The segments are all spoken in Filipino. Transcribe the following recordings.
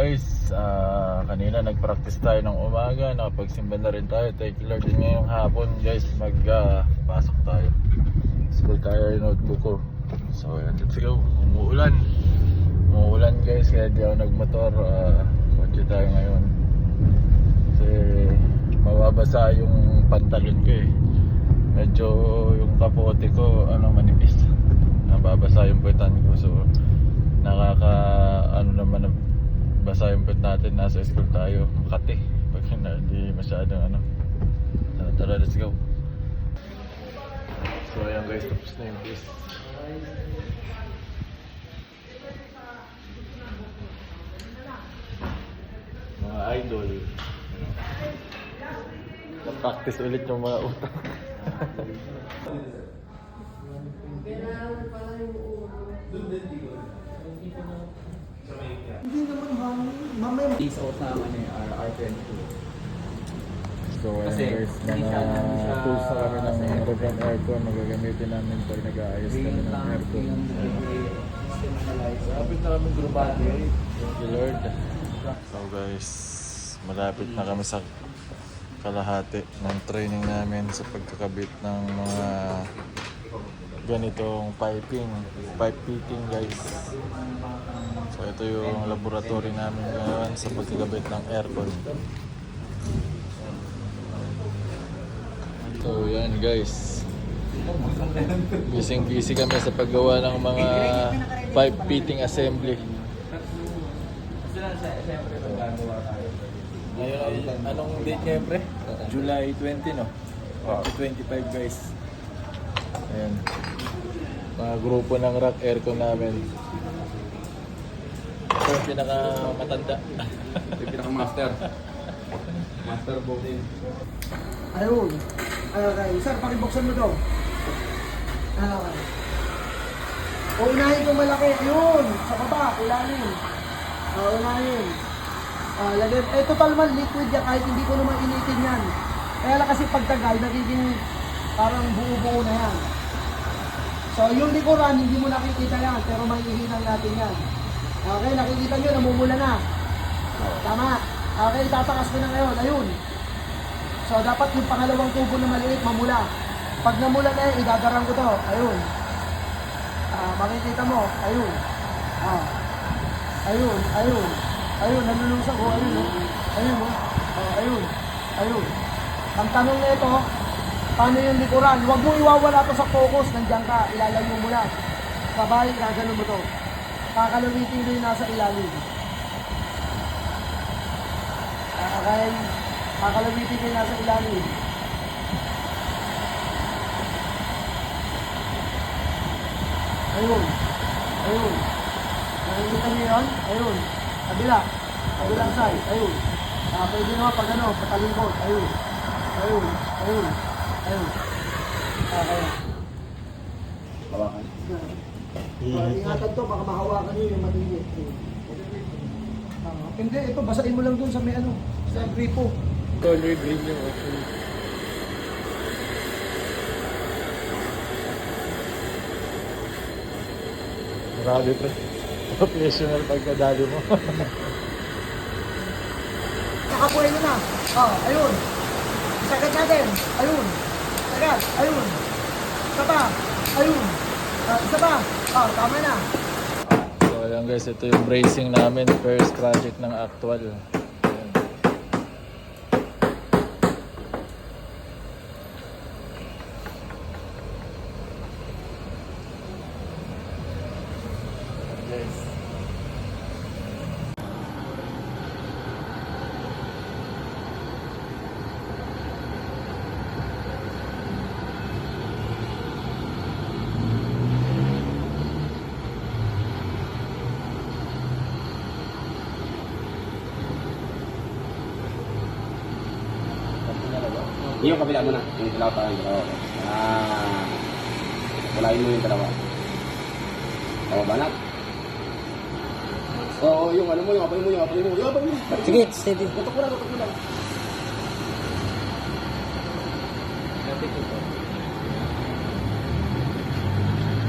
guys, kanina nagpractice tayo ng umaga, nakapagsimba na rin tayo. Thank you Lord. Ngayong hapon guys, pasok tayo. School tayo yung notebook ko. So let's go. Umuulan guys, kaya di ako nagmotor. Kotse tayo ngayon kasi mababasa yung pantalon ko eh. Medyo yung kapote ko manipis, nababasa yung puwetan ko. So naman basa yung puwet natin. Nasa school tayo, Makati. Pag hindi masyadong tara, let's go. So ayan guys, tapos na yung quiz. Mga idol, practice ulit yung mga utak. Hindi naman mamaya Please sa R22. So ayan guys, mga tools na kami ng revamp aircon. Magagamitin namin pag nag-aayos kami ng aircon. Malapit na kami grubado eh. Thank you Lord. So guys, malapit na kami sa kalahati ng training namin sa pagkakabit ng mga ganitong pipe fitting guys. So ito yung laboratory namin ngayon sa pagkakabit ng aircon. So yan guys, busy kami sa paggawa ng mga pipe fitting assembly. Ngayon, anong date ngayon pre? July 20 no? 2025 guys. Ayan, mga grupo ng rock aircon namin. Ito yung pinakamatanda. Yung pinaka-master. Master voting. ayun. Okay, sir, pakibuksan mo to. Okay. O unahin kong malaki, ayun, sa baba, ilalim. Unahin. Lagyan, total man liquid yan, kahit hindi ko naman initin yan. Kaya lang kasi pagtagal, nagiging parang buo-buo na yan. So yung likuran, hindi mo nakikita yan, pero mahihinan natin yan. Okay, nakikita nyo, namumula na. Tama. Okay, tatakas ko na ngayon, ayun. So dapat yung pangalawang tubo na maliit, mamula. Pag namula na yan, idadarang ko to, ayun. Makikita mo, ayun. Ayun, nalulusak ko, ayun, ayun. Ang tanong na ito, paano yung likuran? Huwag mo iwawala to sa focus, nandiyan ka, ilalayo mo lang. Sabay, gagano mo to. Kakalawitin mo yung nasa ilalim. Okay, kakalawitin mo yung nasa ilalim. Ayun. Nakikita niyo yun? Ayun. Kabilang side. Ayun. Pwede naman pag patalingkod. Ayun. Okay. Hawakan. Ingatan to, baka mahawakan nyo yung matindi. Hindi, ito, basahin mo lang dun sa may sa gripo. Color green yung okay. Grabe pre. Professional pagkadali mo. Nakapuhay nyo na. Ayun. Sagat natin. Ayun. Sagat. Ayun. Isa pa. Ayun. Isa pa. Tama na. So ayan guys, ito yung bracing namin. First project ng actual. Ayan. Guys. Yung kabila mo na. Yung dalawa pa. Walain mo yung dalawa. Tama ba na? Oo, yung apoy mo. Sige, steady. Tutok mo lang.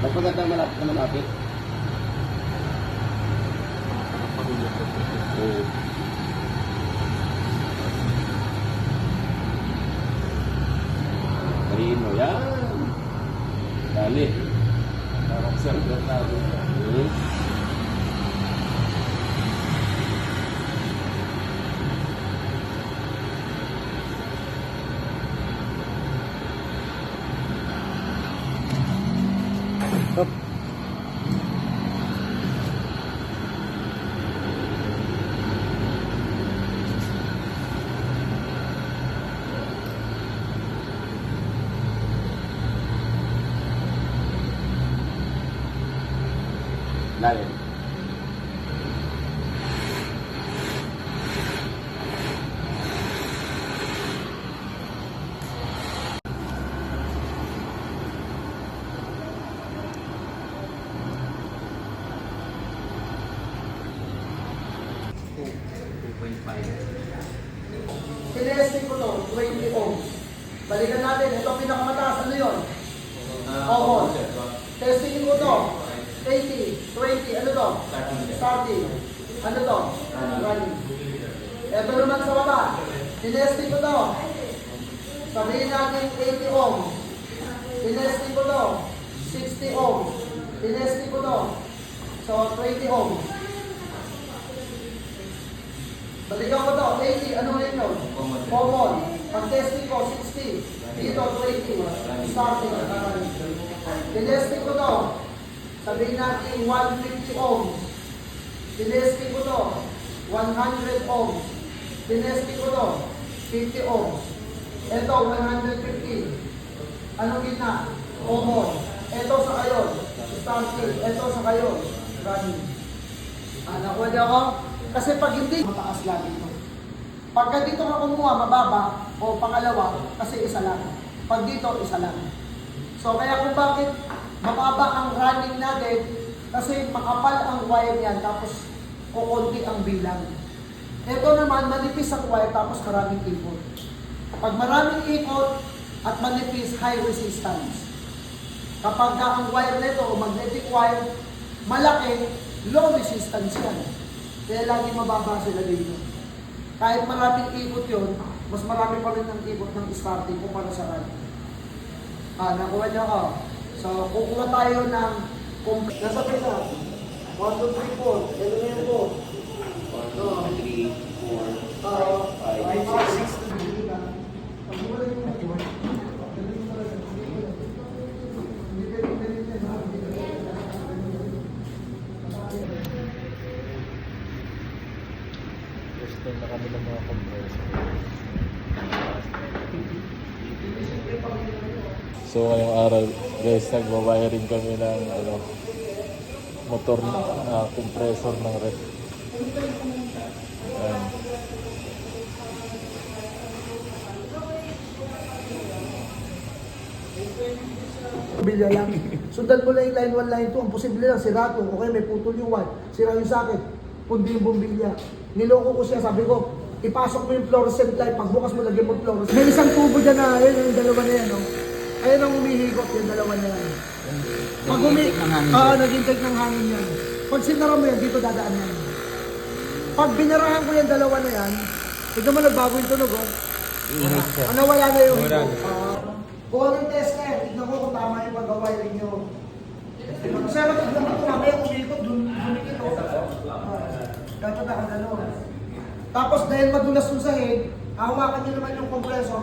Magpagandang malapit na malapit. Oo. Huli. Parang San Bernardo. Hmm. Up. Lalim. Tinesting ko to, 20 ohms. Balikan natin, ito ang pinakamataas. Ano yun? Ohms. Testing ko to, 80, 20, ano to? Starting. Ano to? Running. Ito naman sa baba. Tinesting ko to. Sabihin natin 80 ohms. Tinesting ko to, 60 ohms. Tinesting ko to. So, 20 ohms. Balikan ko to, 80, ano ngayon yun? Common. Pag-testing ko, 60. Dito, 20. Starting. Tinesting ko to. Sabihin natin 150 ohms. Tinesting ko to, 100 ohms. Tinesting ko to, 50 ohms. Ito, 150. Anong gitna? Common. Ito sa kayon. Starting. Ito sa kayon. Running. Nakuha niyo ako? Kasi pag hindi, mataas lagi ito. Pagka dito ka kumuha, mababa, o pangalawa, kasi isa lang. Pag dito, isa lang. So, kaya kung bakit mababa ang running natin, kasi makapal ang wire niyan, tapos kukunti ang bilang. Ito naman, manipis ang wire, tapos maraming ikot. Pag maraming ikot at manipis, high resistance. Kapag ang wire nito, o magnetic wire, malaki, low resistance yan. Kaya lagi mababa sila dito. Kahit maraming ikot yun, mas marami pa rin ang ikot ng starting kumpara sa running. Nakuha niyo ako. So, kukuha tayo ng nasa pisa. 1, 2, 3, 4. Ito na yung 4. 1, 2, 3, 4, 5, Testing na kami ng mga compressor. So ngayong araw guys, nagbabayarin kami ng motor na compressor ng ref. Ayan. Bilya lang. Sundan mo lang yung line 1, line 2. Ang posible lang, sira to. Okay, may putol yung wire. Sira yung socket. Pundi yung bumbilya. Niloko ko siya, sabi ko, ipasok mo yung fluorescent light. Pagbukas mo, lagyan mo fluorescent. May isang tubo dyan na, ayun, yung dalawa na yan. No? Ayun ang humihigop, yung dalawa na yan. Pag nag-intake ng hangin yan. Pag sinara mo yan, dito dadaan yan. Pag binarahan ko yung dalawa na yan, tignan mo nagbago yung tunog, oh. Wala na yung higop. Kung anong test na yan, tignan ko kung tama yung pag-wiring nyo. Sir, tignan mo ito, mamaya kumikot, dumikit, oh. Dapat nakagano. Tapos dahil madulas yung sahig, hawakan nyo naman yung compressor.